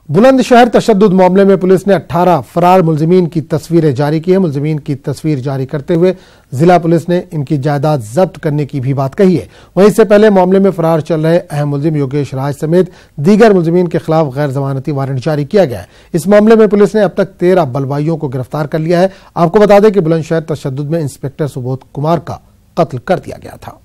बुलंदशहर तशद्दुद मामले में पुलिस ने 18 फरार मुलजिमीन की तस्वीरें जारी की है। मुलजिमीन की तस्वीर जारी करते हुए जिला पुलिस ने इनकी जायदाद जब्त करने की भी बात कही है। वहीं इससे पहले मामले में फरार चल रहे अहम मुलजिम योगेश राज समेत दीगर मुलजिमीन के खिलाफ गैर जमानती वारंट जारी किया गया है। इस मामले में पुलिस ने अब तक 13 बलवाइयों को गिरफ्तार कर लिया है। आपको बता दें कि बुलंदशहर तशद्दुद में इंस्पेक्टर सुबोध कुमार का कत्ल कर दिया गया था।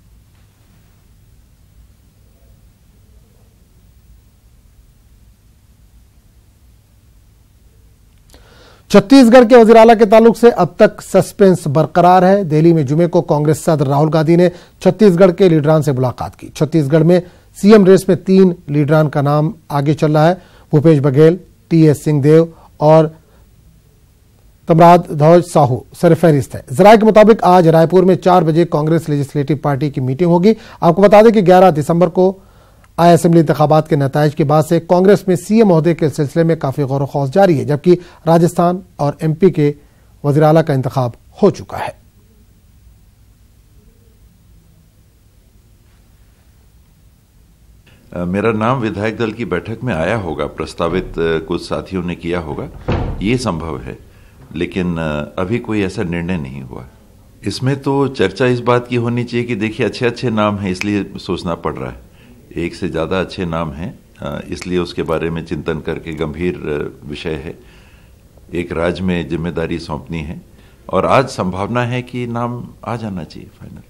छत्तीसगढ़ के वजीराला के ताल्लुक से अब तक सस्पेंस बरकरार है। दिल्ली में जुमे को कांग्रेस सदर राहुल गांधी ने छत्तीसगढ़ के लीडरान से मुलाकात की। छत्तीसगढ़ में सीएम रेस में 3 लीडरान का नाम आगे चल रहा है। भूपेश बघेल, टीएस सिंहदेव और तमराध्वज साहू सरफहरिस्त है। जराये के मुताबिक आज रायपुर में 4 बजे कांग्रेस लेजिस्लेटिव पार्टी की मीटिंग होगी। आपको बता दें कि 11 दिसंबर को आए असेंबली इंतखाबात के नताइज के बाद से कांग्रेस में सीएम ओहदे के सिलसिले में काफी गौर खौज जारी है, जबकि राजस्थान और एमपी के वजीराला का इंतखाब हो चुका है। मेरा नाम विधायक दल की बैठक में आया होगा, प्रस्तावित कुछ साथियों ने किया होगा, ये संभव है, लेकिन अभी कोई ऐसा निर्णय नहीं हुआ। इसमें तो चर्चा इस बात की होनी चाहिए कि देखिए अच्छे नाम हैं, इसलिए सोचना पड़ रहा है। एक से ज़्यादा अच्छे नाम हैं, इसलिए उसके बारे में चिंतन करके गंभीर विषय है। एक राज्य में जिम्मेदारी सौंपनी है और आज संभावना है कि नाम आ जाना चाहिए फाइनल।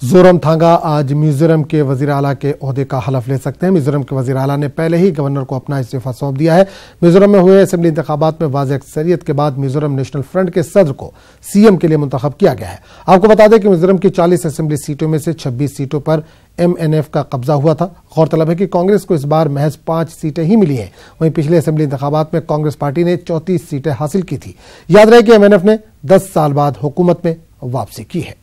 जोरमथांगा आज मिजोरम के वजीर आला के ओहदे का हलफ ले सकते हैं। मिजोरम के वजीर आला ने पहले ही गवर्नर को अपना इस्तीफा सौंप दिया है। मिजोरम में हुए असेंबली इंतखाबात में वाज़ेह अक्सरियत के बाद मिजोरम नेशनल फ्रंट के सदर को सीएम के लिए मुंतखब किया गया है। आपको बता दें कि मिजोरम की 40 असेंबली सीटों में से 26 सीटों पर एमएनएफ का कब्जा हुआ था। गौरतलब है कि कांग्रेस को इस बार महज 5 सीटें ही मिली हैं। वहीं पिछले असेंबली इंतखाबात में कांग्रेस पार्टी ने 34 सीटें हासिल की थी। याद रहे कि एमएनएफ ने 10 साल बाद हुकूमत में वापसी की है।